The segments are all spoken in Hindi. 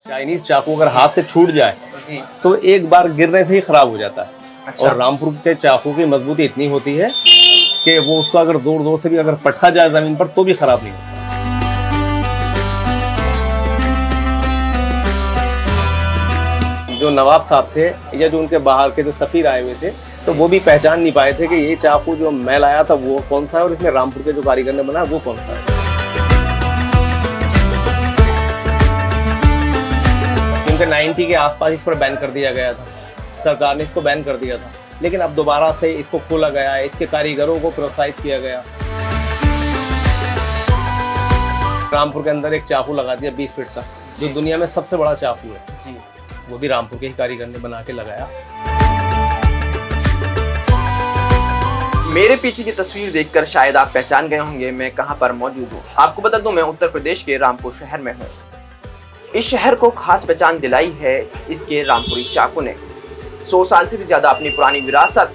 चाइनीज चाकू अगर हाथ से छूट जाए जी। तो एक बार गिरने से ही खराब हो जाता है। अच्छा। और रामपुर के चाकू की मजबूती इतनी होती है कि वो उसको अगर जोर जोर से भी अगर पटका जाए जमीन पर तो भी खराब नहीं होता। जो नवाब साहब थे या जो उनके बाहर के जो सफीर आए हुए थे तो वो भी पहचान नहीं पाए थे कि ये चाकू जो मैं लाया था वो कौन सा है और इसमें रामपुर के जो कारीगर ने बनाया वो कौन सा है। क्योंकि 90 के आसपास इस पर बैन कर दिया गया था, सरकार ने इसको बैन कर दिया था, लेकिन अब दोबारा से इसको खोला गया है, इसके कारीगरों को प्रोत्साहित किया गया। रामपुर के अंदर एक चाकू लगा दिया 20 फीट का, जो दुनिया में सबसे बड़ा चाकू है जी। वो भी रामपुर के ही कारीगर ने बना के लगाया। मेरे पीछे की तस्वीर देखकर शायद आप पहचान गए होंगे मैं कहां पर मौजूद हूं। आपको बता दूं मैं उत्तर प्रदेश के रामपुर शहर में हूं। इस शहर को खास पहचान दिलाई है इसके रामपुरी चाकू ने। 100 साल से भी ज्यादा अपनी पुरानी विरासत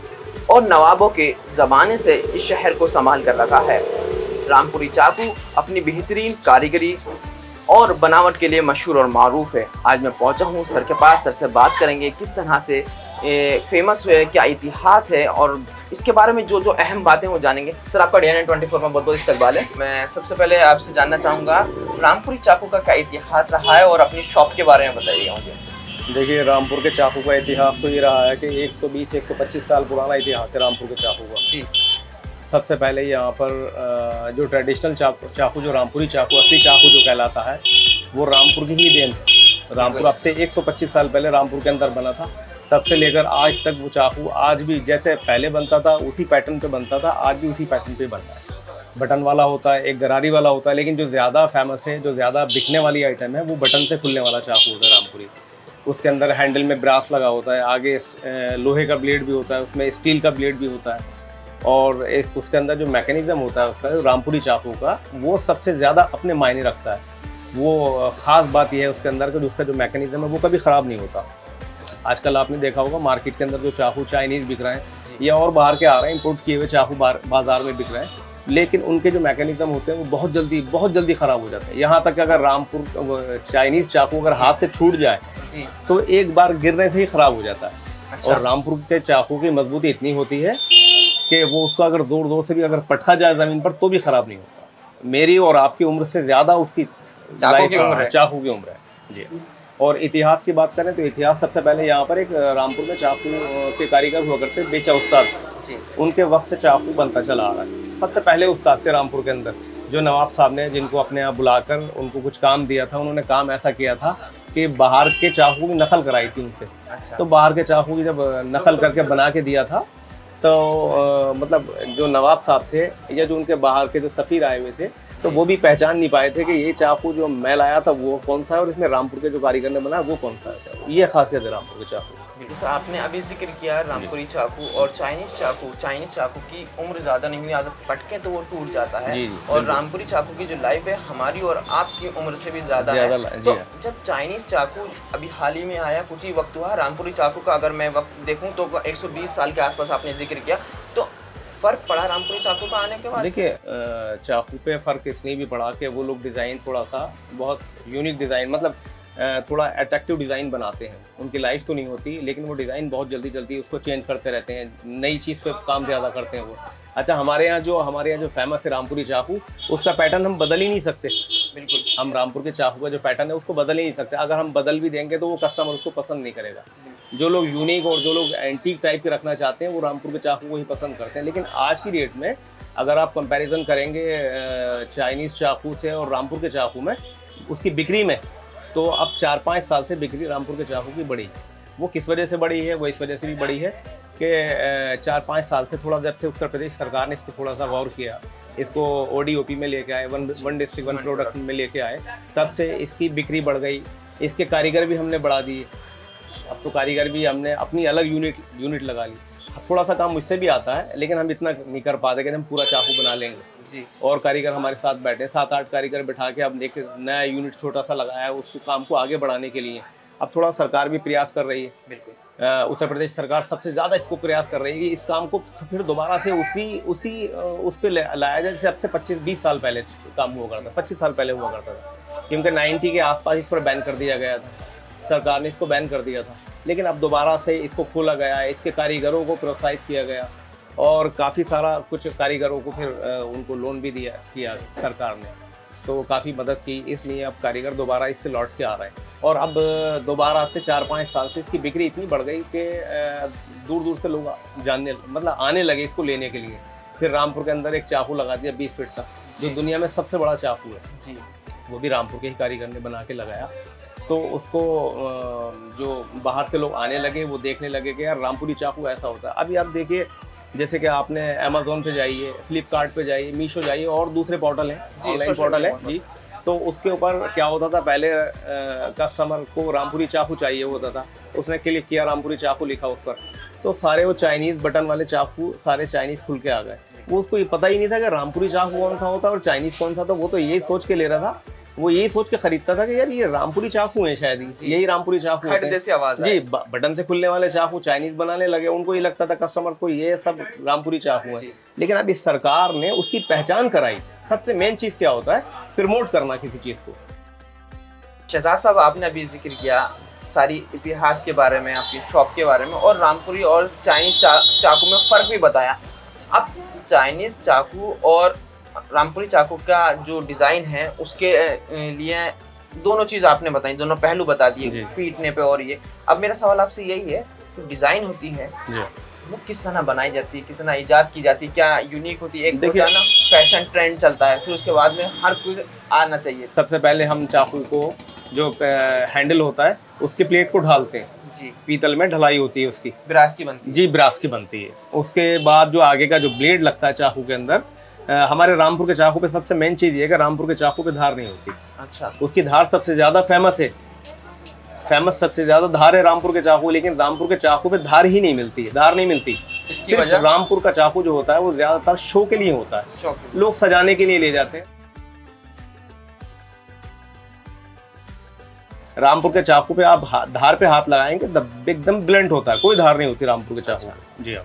और नवाबों के जमाने से इस शहर को संभाल कर रखा है। रामपुरी चाकू अपनी बेहतरीन कारीगरी और बनावट के लिए मशहूर और मारूफ है। आज मैं पहुंचा हूं सर के पास, सर से बात करेंगे किस तरह से फेमस है, क्या इतिहास है और इसके बारे में जो जो अहम बातें वो जानेंगे। सर आपका DNA 24 में बहुत बहुत इस्तकबाल है। मैं सबसे पहले आपसे जानना चाहूँगा रामपुरी चाकू का क्या इतिहास रहा है और अपनी शॉप के बारे में बताइएगा मुझे। देखिए, रामपुर के चाकू का इतिहास तो ये रहा है कि 120-125 साल पुराना इतिहास है रामपुर के चाकू का। जी। सबसे पहले यहाँ पर जो ट्रेडिशनल चाकू जो रामपुरी चाकू, असली चाकू जो कहलाता है वो रामपुर की ही देन है। रामपुर अब से 125 साल पहले रामपुर के अंदर बना था। तब से लेकर आज तक वो चाकू आज भी जैसे पहले बनता था उसी पैटर्न पे बनता था, आज भी उसी पैटर्न पे बनता है। बटन वाला होता है, एक गरारी वाला होता है, लेकिन जो ज़्यादा फेमस है, जो ज़्यादा बिकने वाली आइटम है वो बटन से खुलने वाला चाकू होता है रामपुरी। उसके अंदर हैंडल में ब्रास लगा होता है, आगे लोहे का ब्लेड भी होता है, उसमें स्टील का ब्लेड भी होता है और एक उसके अंदर जो मैकेनिज्म होता है उसका रामपुरी चाकू का वो सबसे ज़्यादा अपने मायने रखता है। वो ख़ास बात यह है उसके अंदर का उसका जो मैकेनिज्म है वो कभी ख़राब नहीं होता। आजकल आपने देखा होगा मार्केट के अंदर जो चाकू चाइनीज़ बिक रहे हैं या और बाहर के आ रहे हैं, इंपोर्ट किए हुए चाकू बाज़ार में बिक रहे हैं, लेकिन उनके जो मैकेनिज्म होते हैं वो बहुत जल्दी ख़राब हो जाते हैं। यहाँ तक कि अगर रामपुर चाइनीज़ चाकू अगर हाथ से छूट जाए तो एक बार गिरने से ही ख़राब हो जाता है। अच्छा। और रामपुर के चाकू की मजबूती इतनी होती है कि वो उसको अगर जोर जोर से भी अगर पटका जाए ज़मीन पर तो भी ख़राब नहीं होता। मेरी और आपकी उम्र से ज़्यादा उसकी चाकू की उम्र है जी। और इतिहास की बात करें तो इतिहास सबसे पहले यहाँ पर एक रामपुर में चाकू के कारीगर हुआ करते बेचा उस्ताद जी। उनके वक्त से चाकू बनता चला आ रहा है। सबसे पहले उस्ताद थे रामपुर के अंदर जो नवाब साहब ने जिनको अपने यहाँ बुलाकर उनको कुछ काम दिया था। उन्होंने काम ऐसा किया था कि बाहर के चाकू की नकल कराई थी उनसे। अच्छा। तो बाहर के चाकू की जब नकल करके बना के दिया था तो मतलब जो नवाब साहब थे या जो उनके बाहर के जो सफ़ीर आए हुए थे तो वो भी पहचान नहीं पाए थे कि ये चाकू जो मैं लाया था वो कौन सा है और इसमें रामपुर के जो कारीगर ने बनाया वो कौन सा है। ये खासियत है रामपुर के चाकू। जैसे आपने अभी जिक्र किया रामपुरी चाकू और चाइनीज चाकू की उम्र ज़्यादा नहीं हुई, अगर पटके तो वो टूट जाता है। जी, और रामपुरी चाकू की जो लाइफ है हमारी और आपकी उम्र से भी ज़्यादा है। तो जब चाइनीज चाकू अभी हाल ही में आया, कुछ ही वक्त हुआ, रामपुरी चाकू का अगर मैं वक्त देखूँ तो 120 साल के आसपास आपने जिक्र किया, तो फर्क पड़ा रामपुरी चाकू का आने के बाद? देखिए, चाकू पे फ़र्क इसलिए भी पड़ा कि वो लोग डिज़ाइन थोड़ा सा बहुत यूनिक डिज़ाइन, मतलब थोड़ा अट्रैक्टिव डिज़ाइन बनाते हैं। उनकी लाइफ तो नहीं होती लेकिन वो डिज़ाइन बहुत जल्दी उसको चेंज करते रहते हैं, नई चीज़ पे काम ज़्यादा करते हैं वो। अच्छा, हमारे यहाँ जो फेमस है रामपुरी चाकू, उसका पैटर्न हम बदल ही नहीं सकते। बिल्कुल, हम रामपुर के चाकू का जो पैटर्न है उसको बदल ही नहीं सकते। अगर हम बदल भी देंगे तो वो कस्टमर उसको पसंद नहीं करेगा। जो लोग यूनिक और जो लोग एंटीक टाइप के रखना चाहते हैं वो रामपुर के चाकू को ही पसंद करते हैं। लेकिन आज की डेट में अगर आप कंपैरिजन करेंगे चाइनीज़ चाकू से और रामपुर के चाकू में उसकी बिक्री में, तो अब 4-5 साल से बिक्री रामपुर के चाकू की बढ़ी। वो किस वजह से बढ़ी है? वो इस वजह से भी बढ़ी है कि 4-5 साल से थोड़ा जब से उत्तर प्रदेश सरकार ने इस पर थोड़ा सा गौर किया, इसको ODOP में लेके आए, वन डिस्ट्रिक्ट वन प्रोडक्ट में लेके आए, तब से इसकी बिक्री बढ़ गई। इसके कारीगर भी हमने बढ़ा दिए। अब तो कारीगर भी हमने अपनी अलग यूनिट लगा ली। थोड़ा सा काम मुझसे भी आता है लेकिन हम इतना नहीं कर पाते कि हम पूरा चाकू बना लेंगे जी। और कारीगर हमारे साथ बैठे, 7-8 कारीगर बिठा के अब एक नया यूनिट छोटा सा लगाया है उसको काम को आगे बढ़ाने के लिए। अब थोड़ा सरकार भी प्रयास कर रही है। बिल्कुल, उत्तर प्रदेश सरकार सबसे ज़्यादा इसको प्रयास कर रही है कि इस काम को तो फिर दोबारा से उस पर लाया जाए जैसे अब से 25-20 साल पहले काम हुआ करता था, 25 साल पहले हुआ करता था। क्योंकि 90 के आसपास इस पर बैन कर दिया गया था, सरकार ने इसको बैन कर दिया था, लेकिन अब दोबारा से इसको खोला गया है, इसके कारीगरों को प्रोत्साहित किया गया और काफ़ी सारा कुछ कारीगरों को फिर उनको लोन भी किया सरकार ने, तो काफ़ी मदद की, इसलिए अब कारीगर दोबारा इससे लौट के आ रहे हैं। और अब दोबारा से 4-5 साल से इसकी बिक्री इतनी बढ़ गई कि दूर दूर से लोग आने लगे इसको लेने के लिए। फिर रामपुर के अंदर एक चाकू लगा दिया 20 फीट का, जो दुनिया में सबसे बड़ा चाकू है जी, वो भी रामपुर के ही कारीगर ने बना के लगाया। तो उसको जो बाहर से लोग आने लगे वो देखने लगे कि यार रामपुरी चाकू ऐसा होता है। अभी आप देखिए, जैसे कि आपने अमेज़ोन पे जाइए, फ्लिपकार्ट पे जाइए, मीशो जाइए और दूसरे पोर्टल हैं, ऑनलाइन पोर्टल है जी, तो उसके ऊपर क्या होता था, पहले कस्टमर को रामपुरी चाकू चाहिए होता था, उसने क्लिक किया, रामपुरी चाकू लिखा उस पर, तो सारे वो चाइनीज़ बटन वाले चाकू सारे चाइनीज़ खुल के आ गए। वो उसको ये पता ही नहीं था कि रामपुरी चाकू कौन सा होता है और चाइनीज़ कौन सा था। वो तो यही सोच के ले रहा था, वो यही सोच के खरीदता था कि यार ये रामपुरी चाकू है, शायद यही रामपुरी चाकू होते हैं जी। बटन से खुलने वाले चाकू चाइनीज़ बनाने लगे, उनको ये लगता था कस्टमर को ये सब रामपुरी चाकू है। लेकिन अब इस सरकार ने उसकी पहचान कराई। सबसे मेन चीज़ क्या होता है, प्रमोट करना किसी चीज़ को। शहजाद साहब, आपने अभी जिक्र किया सारी इतिहास के बारे में, आपकी शॉप के बारे में, और रामपुरी और चाइनीज चाकू में फ़र्क भी बताया। अब चाइनीज़ चाकू और रामपुरी चाकू का जो डिज़ाइन है उसके लिए दोनों चीज़ आपने बताई, दोनों पहलू बता दिए पीटने पे और ये। अब मेरा सवाल आपसे यही है, जो डिज़ाइन होती है वो किस तरह बनाई जाती है, किस तरह ईजाद की जाती है, क्या यूनिक होती है? एक होता है ना फैशन ट्रेंड चलता है, फिर उसके बाद में हर कोई आना चाहिए। सबसे पहले हम चाकू को जो हैंडल होता है उसकी प्लेट को ढालते हैं जी, पीतल में ढलाई होती है उसकी, ब्रास की बनती है जी, ब्रास की बनती है। उसके बाद जो आगे का जो ब्लेड लगता है चाकू के अंदर, हमारे रामपुर के चाकू पे सबसे मेन चीज़ ये है कि रामपुर के चाकू पे धार नहीं होती। अच्छा, उसकी धार सबसे ज़्यादा फेमस है, सबसे ज़्यादा धार है रामपुर के चाकू, लेकिन रामपुर के चाकू पे धार ही नहीं मिलती, धार नहीं मिलती। इसकी वजह रामपुर का चाकू जो होता है वो ज़्यादातर शो के लिए होता है, लोग सजाने के लिए ले जाते हैं। रामपुर के चाकू पे आप धार पे हाथ लगाएंगे तब एकदम ब्लंट होता है, कोई धार नहीं होती रामपुर के चाकू। जी हाँ।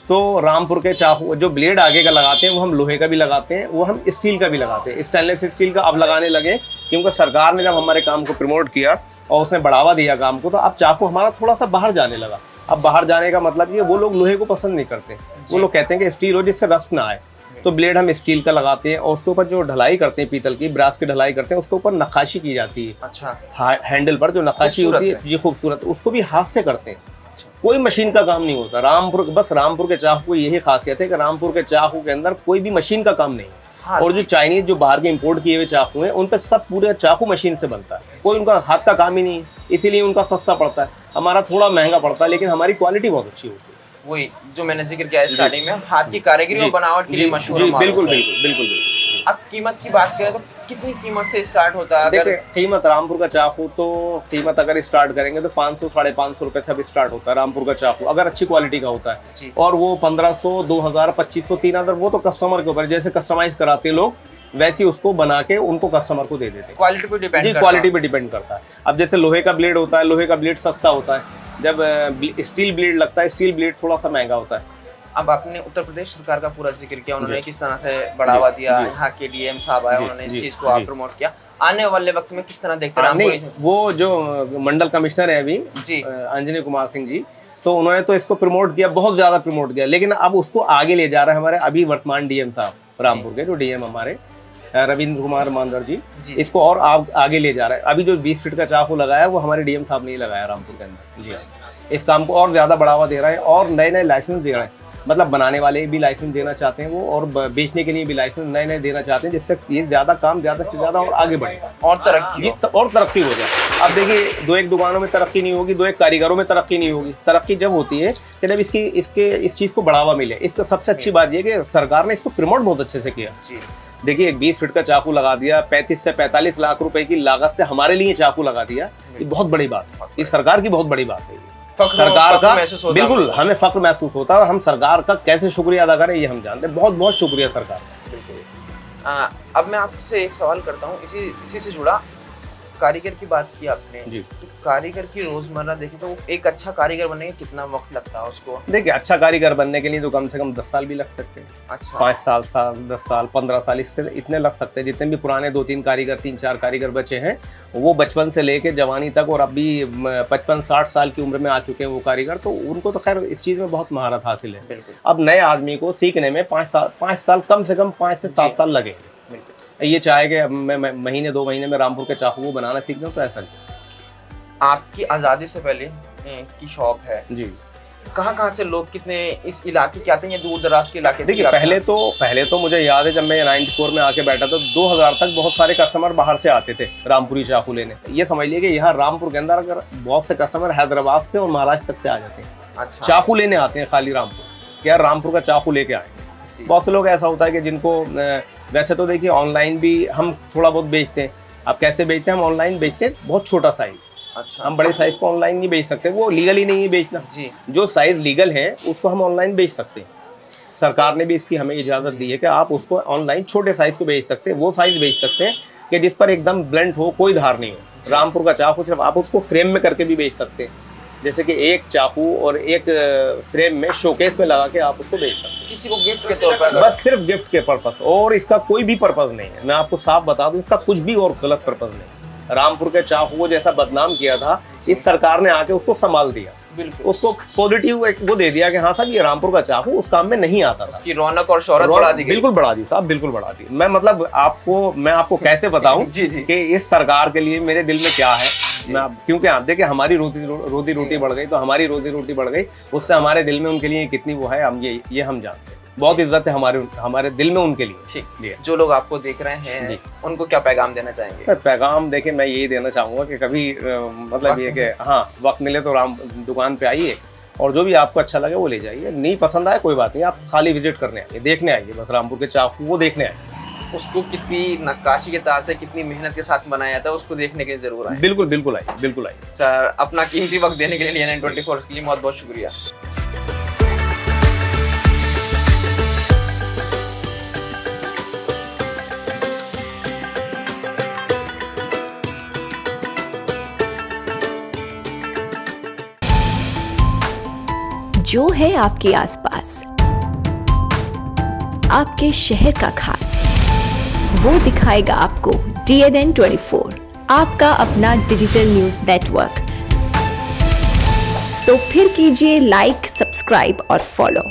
तो रामपुर के चाकू जो ब्लेड आगे का लगाते हैं वो हम लोहे का भी लगाते हैं, वो हम स्टील का भी लगाते हैं। स्टेनलेस स्टील का अब लगाने लगे क्योंकि सरकार ने जब हमारे काम को प्रमोट किया और उसने बढ़ावा दिया काम को, तो अब चाकू हमारा थोड़ा सा बाहर जाने लगा। अब बाहर जाने का मतलब ये, वो लोग लोहे को पसंद नहीं करते, वो लोग कहते हैं कि स्टील हो जिससे रस्ट ना आए। तो ब्लेड हम स्टील का लगाते हैं और उसके ऊपर जो ढलाई करते हैं पीतल की, ब्रास की ढलाई करते हैं, उसके ऊपर नक्काशी की जाती है। अच्छा, हैंडल पर जो नक्काशी होती है जी, खूबसूरत, उसको भी हाथ से करते हैं। कोई मशीन का काम नहीं होता। रामपुर के चाकू की यही खासियत है कि रामपुर के चाकू के अंदर कोई भी मशीन का काम नहीं है। और जो चाइनीज जो बाहर के इंपोर्ट किए हुए चाकू हैं उन पर सब पूरे चाकू मशीन से बनता है, कोई उनका हाथ का काम ही नहीं है, इसीलिए उनका सस्ता पड़ता है, हमारा थोड़ा महंगा पड़ता है, लेकिन हमारी क्वालिटी बहुत अच्छी होती है। वही जो मैंने जिक्र किया स्टार्टिंग में, हाथ की कारीगरी और बनावट के लिए मशहूर है। बिल्कुल बिल्कुल बिल्कुल। अब कीमत की बात करें तो कितनी कीमत से स्टार्ट होता है? देखिए कीमत रामपुर का चाकू तो कीमत अगर स्टार्ट करेंगे तो 500-550 रुपए से स्टार्ट होता है रामपुर का चाकू, अगर अच्छी क्वालिटी का होता है। और वो 1500, 2000, 2500, 3000 वो तो कस्टमर के ऊपर, जैसे कस्टमाइज कराते हैं लोग वैसे उसको बना के उनको कस्टमर को दे देते हैं। क्वालिटी पे डिपेंड, जी क्वालिटी पे डिपेंड करता है। अब जैसे लोहे का ब्लेड होता है, लोहे का ब्लेड सस्ता होता है, जब स्टील ब्लेड लगता है, स्टील ब्लेड थोड़ा सा महंगा होता है। अब आपने उत्तर प्रदेश सरकार का पूरा जिक्र किया, उन्होंने किस तरह से बढ़ावा दिया, यहाँ के डीएम साहब आए, उन्होंने इस चीज को आप प्रमोट किया। आने वाले वक्त में किस तरह देखते हैं? वो जो मंडल कमिश्नर है अभी जी, अंजनी कुमार सिंह जी, तो उन्होंने तो इसको प्रमोट किया, बहुत ज्यादा प्रमोट किया, लेकिन अब उसको आगे ले जा रहे हैं हमारे अभी वर्तमान डीएम साहब रामपुर के, जो डीएम हमारे रविंद्र कुमार मांदर जी, इसको और आगे ले जा रहे हैं। अभी जो 20 फीट का चाकू लगाया वो हमारे डीएम साहब ने ही लगाया रामपुर के अंदर। जी हाँ, इस काम को और ज्यादा बढ़ावा दे रहे हैं और नए नए लाइसेंस दे रहे हैं, मतलब बनाने वाले भी लाइसेंस देना चाहते हैं वो, और बेचने के लिए भी लाइसेंस नए नए देना चाहते हैं, जिससे ये ज़्यादा काम ज़्यादा से ज़्यादा और आगे बढ़े और तरक्की हो जाए। अब देखिए 2-1 दुकानों में तरक्की नहीं होगी, 2-1 कारीगरों में तरक्की नहीं होगी। तरक्की जब होती है कि जब इस चीज़ को बढ़ावा मिले। इसका सबसे अच्छी बात यह कि सरकार ने इसको प्रमोट बहुत अच्छे से किया। देखिए 20 फीट का चाकू लगा दिया, 35 से 45 लाख रुपए की लागत से हमारे लिए चाकू लगा दिया, ये बहुत बड़ी बात है, इस सरकार की बहुत बड़ी बात है। सरकार का बिल्कुल हमें फख्र महसूस होता है और हम सरकार का कैसे शुक्रिया अदा करें ये हम जानते हैं। बहुत बहुत शुक्रिया सरकार। अब मैं आपसे एक सवाल करता हूँ इसी से जुड़ा। कारीगर की बात की आपने जी। तो कारीगर की रोजमर्रा देखें तो एक अच्छा कारीगर बनने के कितना वक्त लगता है उसको? देखिए, अच्छा कारीगर बनने के लिए तो कम से कम 10 साल भी लग सकते हैं। अच्छा 5 साल 10 साल 15 साल इससे इतने लग सकते हैं। जितने भी पुराने 2-3 कारीगर 3-4 कारीगर बचे हैं, वो बचपन से लेके जवानी तक और अभी 55-60 साल की उम्र में आ चुके हैं वो कारीगर, तो उनको तो खैर इस चीज़ में बहुत महारत हासिल है। बिल्कुल अब नए आदमी को सीखने में 5 साल कम से कम 5 से 7 जी। साल लगेंगे। बिल्कुल। ये चाहे कि मैं महीने 2 महीने में रामपुर के चाकू को बनाना सीख जाऊँ, तो ऐसा नहीं। आपकी आज़ादी से पहले की शॉप है, जी। कहाँ से लोग कितने इस इलाके के आते हैं या दूर दराज के इलाके से? देखिए, पहले तो मुझे याद है जब मैं 94 में आके बैठा था, 2000 तक बहुत सारे कस्टमर बाहर से आते थे रामपुरी चाकू लेने। ये समझ लीजिए कि यहाँ रामपुर के अंदर अगर बहुत से कस्टमर हैदराबाद से और महाराष्ट्र तक से आ जाते हैं, अच्छा चाकू लेने आते हैं खाली रामपुर, कि यार रामपुर का चाकू लेके आए। जी। बहुत से लोग ऐसा होता है कि जिनको वैसे तो देखिए ऑनलाइन भी हम थोड़ा बहुत बेचते हैं। आप कैसे बेचते हैं? हम ऑनलाइन बेचते हैं बहुत छोटा साइज। अच्छा हम बड़े साइज को ऑनलाइन नहीं बेच सकते, वो लीगल ही नहीं है बेचना। जी जो साइज लीगल है उसको हम ऑनलाइन बेच सकते हैं। सरकार ने भी इसकी हमें इजाज़त दी है कि आप उसको ऑनलाइन छोटे साइज को बेच सकते हैं। वो साइज बेच सकते हैं कि जिस पर एकदम ब्लंट हो, कोई धार नहीं हो। रामपुर का चाकू सिर्फ आप उसको फ्रेम में करके भी बेच सकते हैं, जैसे कि एक चाकू और एक फ्रेम में शोकेस में लगा के आप उसको बेच सकते हैं, किसी को गिफ्ट के तौर पर। बस सिर्फ गिफ्ट के पर्पस, और इसका कोई भी पर्पस नहीं है। मैं आपको साफ बता दूं, इसका कुछ भी और गलत पर्पस नहीं। रामपुर के चाकू को जैसा बदनाम किया था, इस सरकार ने आके उसको संभाल दिया, बिल्कुल उसको पॉजिटिव वो दे दिया कि हाँ साहब ये रामपुर का चाकू उस काम में नहीं आता था। की रौनक और शोहरत बढ़ा दी गई। बिल्कुल बढ़ा दी साहब, बिल्कुल बढ़ा दी। मैं मतलब मैं आपको कैसे बताऊं जी जी कि इस सरकार के लिए मेरे दिल में क्या है। क्योंकि आप देखिए, हमारी रोजी रोटी बढ़ गई, तो हमारी रोजी रोटी बढ़ गई, उससे हमारे दिल में उनके लिए कितनी वो है, हम ये हम जानते हैं। बहुत इज्जत है हमारे दिल में उनके लिए। ठीक, जो लोग आपको देख रहे हैं उनको क्या पैगाम देना चाहेंगे? पैगाम देखिए, मैं यही देना चाहूँगा कि कभी मतलब ये कि हाँ वक्त मिले तो दुकान पे आइए, और जो भी आपको अच्छा लगे वो ले जाइए। नहीं पसंद आए कोई बात नहीं, आप खाली विजिट करने आइए, देखने आइए, बस रामपुर के चाकू वो देखने आइए। उसको कितनी नक्काशी के तार से कितनी मेहनत के साथ बनाया था उसको देखने के जरूर आए। बिल्कुल बिल्कुल आइए, बिल्कुल आइए। सर, अपना कीमती वक्त देने के लिए 924 के लिए बहुत बहुत शुक्रिया। जो है आपके आसपास, आपके शहर का खास, वो दिखाएगा आपको DNN 24, आपका अपना डिजिटल न्यूज नेटवर्क। तो फिर कीजिए लाइक, सब्सक्राइब और फॉलो।